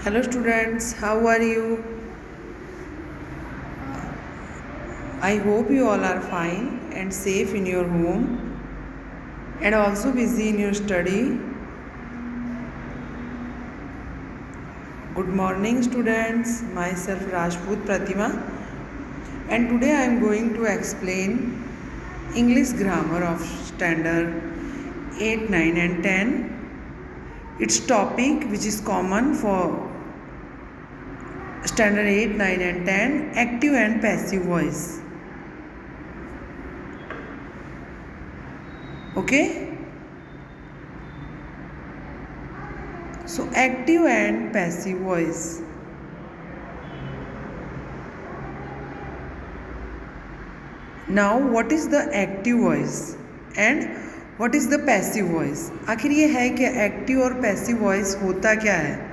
Hello students, how are you? I hope you all are fine and safe in your home and also busy in your study. Good morning students, myself Rajput Pratima, and today I am going to explain English grammar of standard 8, 9 and 10. Its topic which is common for standard 8, 9 and 10, active and passive voice. Okay? So active and passive voice. Now what is the active voice and what is the passive voice? आखिर ये है कि active और passive voice होता क्या है?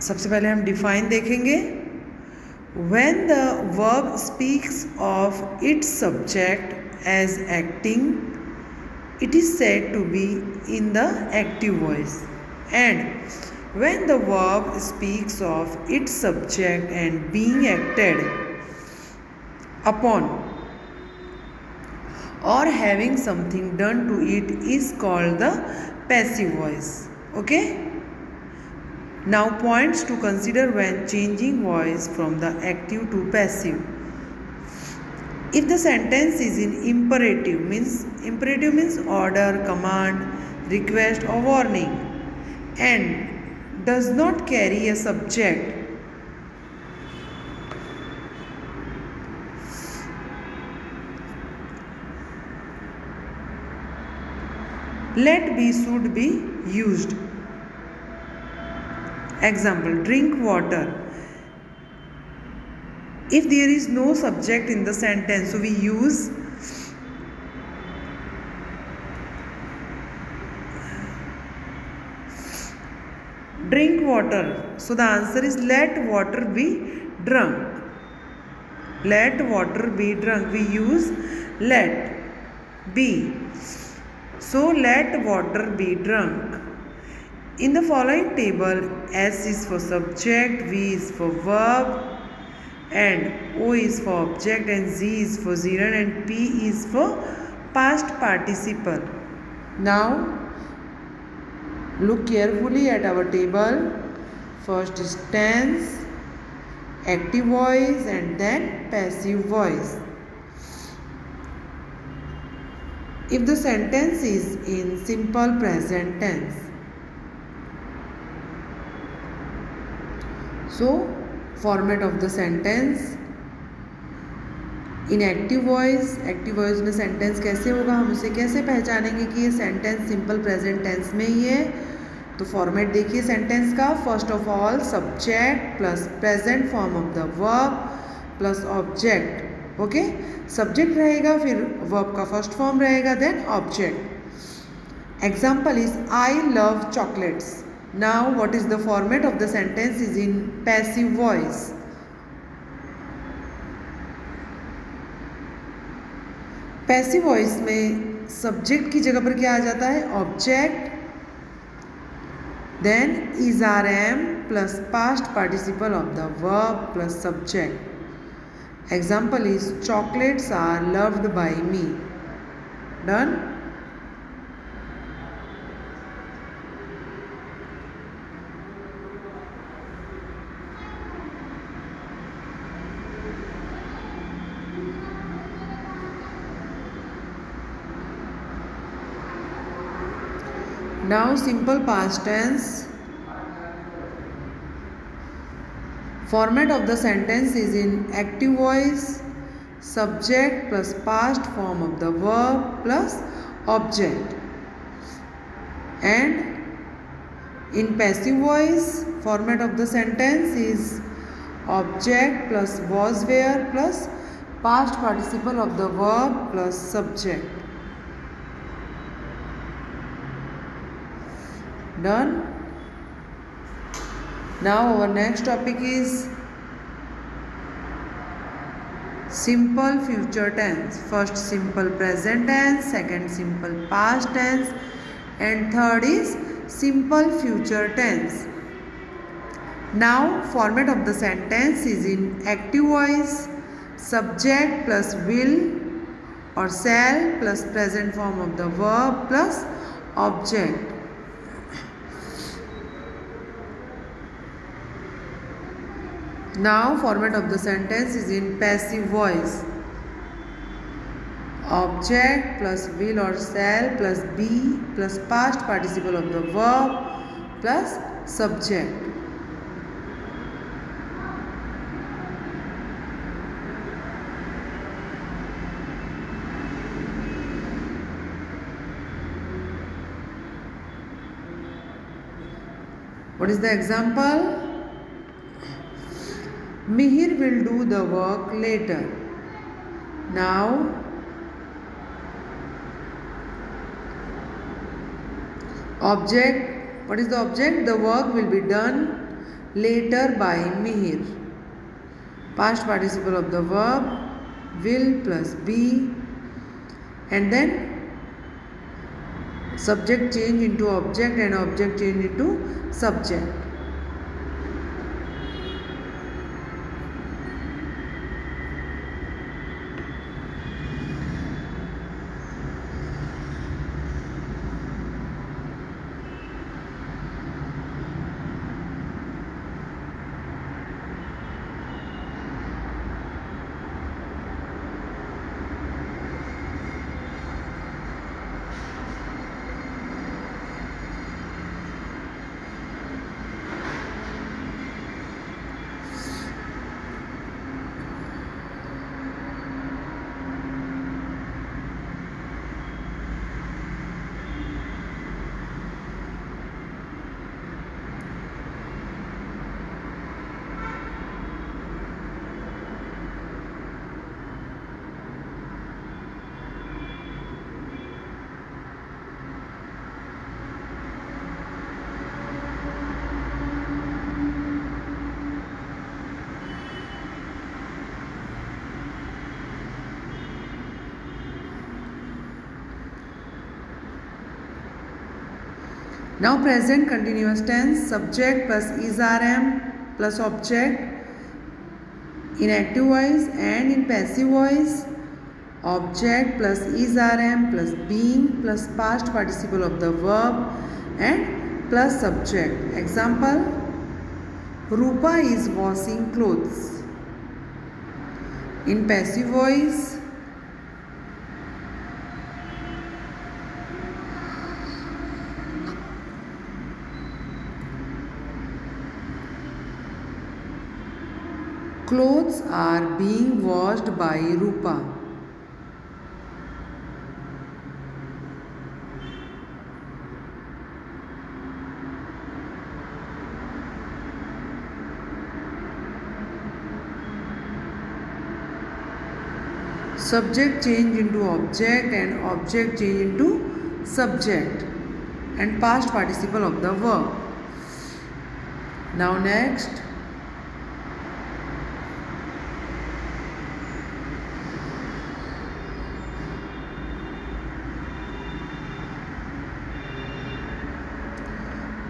सबसे पहले हम डिफाइन देखेंगे. When the verb speaks of its subject as acting, it is said to be in the active voice. And when the verb speaks of its subject and being acted upon or having something done to it is called the passive voice. Okay? Now points to consider when changing voice from the active to passive. If the sentence is in imperative means order, command, request or warning, and does not carry a subject, let be should be used. Example, drink water. If there is no subject in the sentence, so we use drink water. So the answer is let water be drunk. Let water be drunk. We use let be. So let water be drunk. In the following table, S is for subject, V is for verb, and O is for object, and Z is for gerund, and P is for past participle. Now, look carefully at our table. First is tense, active voice, and then passive voice. If the sentence is in simple present tense, so format of the sentence in active voice में sentence कैसे होगा, हम उसे कैसे पहचानेंगे कि ये sentence simple present tense में ही है. तो फॉर्मेट देखिए सेंटेंस का. First of all subject plus present form of the verb plus object. Okay, subject रहेगा, फिर वर्ब का फर्स्ट फॉर्म रहेगा, then object. Example is I love chocolates. Now what is the format of the sentence is in passive voice. Passive voice में subject की जगह पर क्या आ जाता है, object, then is are am plus past participle of the verb plus subject. Example is chocolates are loved by me. Done. Now simple past tense. Format of the sentence is in active voice, subject plus past form of the verb plus object. And in passive voice, format of the sentence is object plus was where plus past participle of the verb plus subject. Done. Now our next topic is simple future tense. First simple present tense, second simple past tense, and third is simple future tense. Now format of the sentence is in active voice, subject plus will or shall plus present form of the verb plus object. Now format of the sentence is in passive voice. Object plus will or shall plus be plus past participle of the verb plus subject. What is the example? Mihir will do the work later. Now object, what is the object? The work will be done later by Mihir. Past participle of the verb will plus be, and then subject change into object and object change into subject. Now present continuous tense, subject plus is rm plus object in active voice, and in passive voice object plus is rm plus being plus past participle of the verb and plus subject. Example, Rupa is washing clothes. In passive voice clothes are being washed by Rupa. Subject change into object and object change into subject and past participle of the verb. Now next,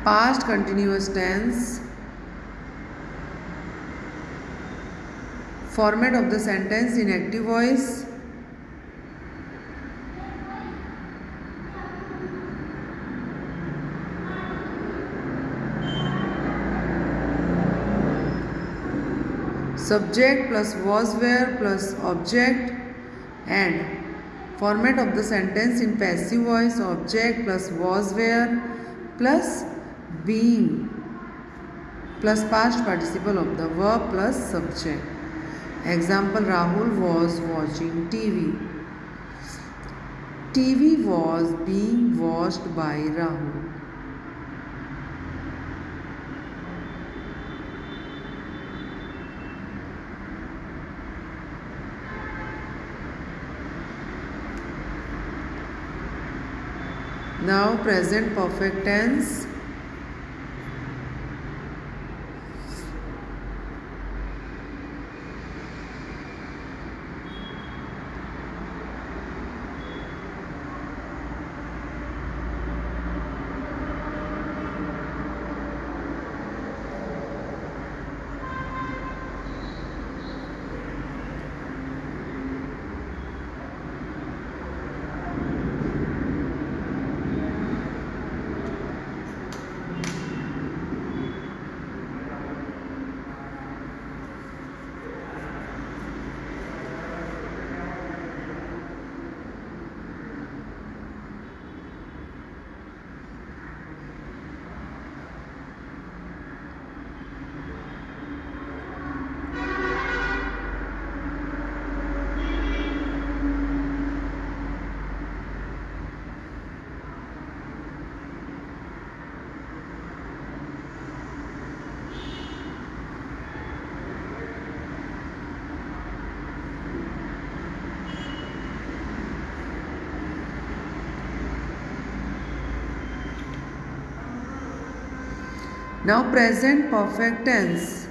past continuous tense. Format of the sentence in active voice. Subject plus was were plus object, and format of the sentence in passive voice, object plus was were plus being plus past participle of the verb plus subject. Example, Rahul was watching TV. TV was being watched by Rahul. Now present perfect tense. Now present perfect tense.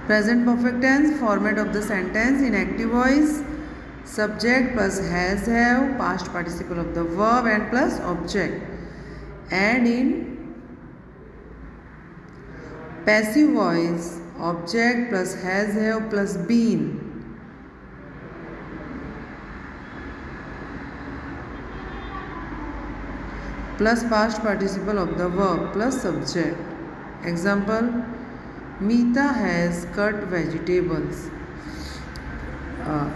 Present perfect tense format of the sentence in active voice. Subject plus has have, past participle of the verb and plus object. And in passive voice, object plus has have plus been. Plus past participle of the verb plus subject. Example, Meeta has cut vegetables.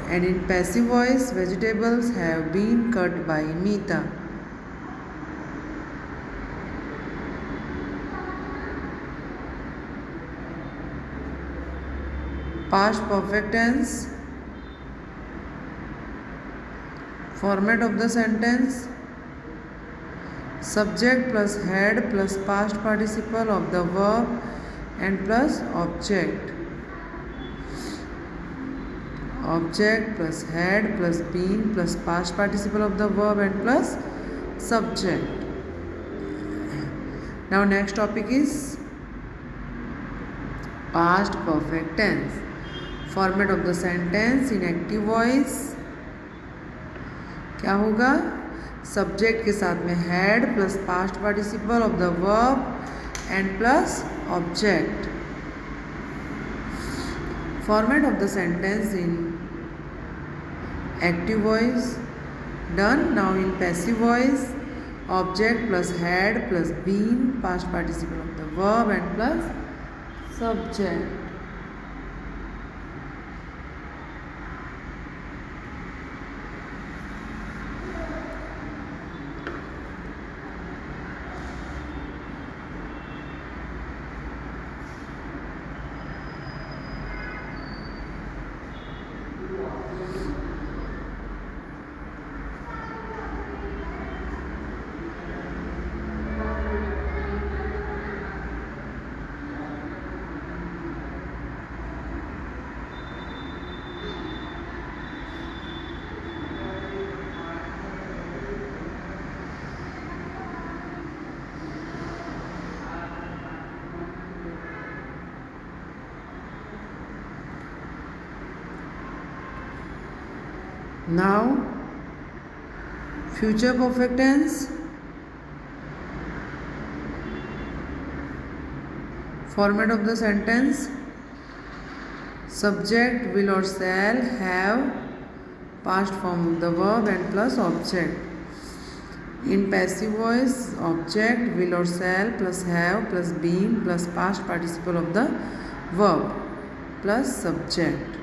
And in passive voice, vegetables have been cut by Meeta. Past perfect tense. Format of the sentence. Subject plus had plus past participle of the verb and plus object. Object plus had plus been plus past participle of the verb and plus subject. Now next topic is past perfect tense. Format of the sentence in active voice. क्या होगा? Subject के साथ में had plus past participle of the verb and plus object. Format of the sentence in active voice. Done. Now in passive voice, object plus had plus been, past participle of the verb and plus subject. Now, future perfect tense. Format of the sentence. Subject will or shall have past form of the verb and plus object. In passive voice, object will or shall plus have plus been plus past participle of the verb plus subject.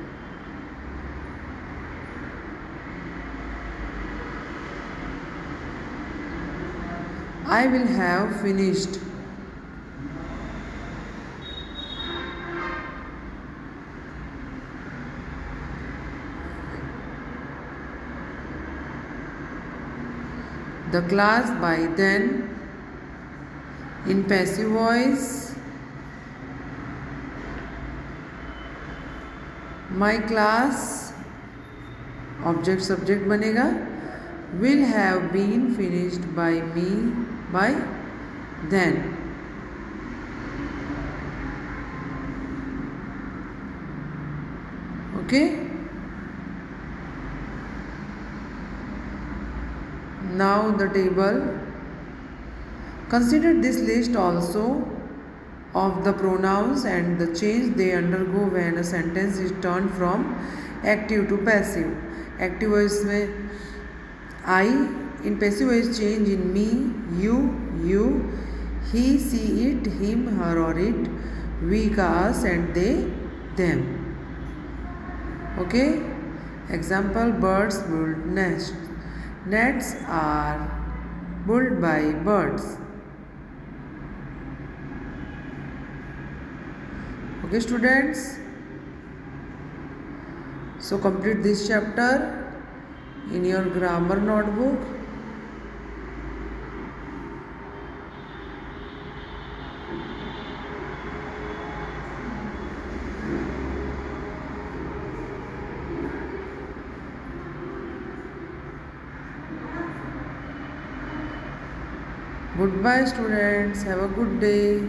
I will have finished. The class by then. In passive voice, my class, object subject बनेगा, will have been finished by me by then. Okay. Now the table. Consider this list also of the pronouns and the change they undergo when a sentence is turned from active to passive. Active voice में I. In passive voice, change in me, you, he, she, it, him, her or it, we का us and they, them. Okay. Example, birds build nests. Nests are built by birds. Okay students, so complete this chapter in your grammar notebook. Goodbye students, have a good day.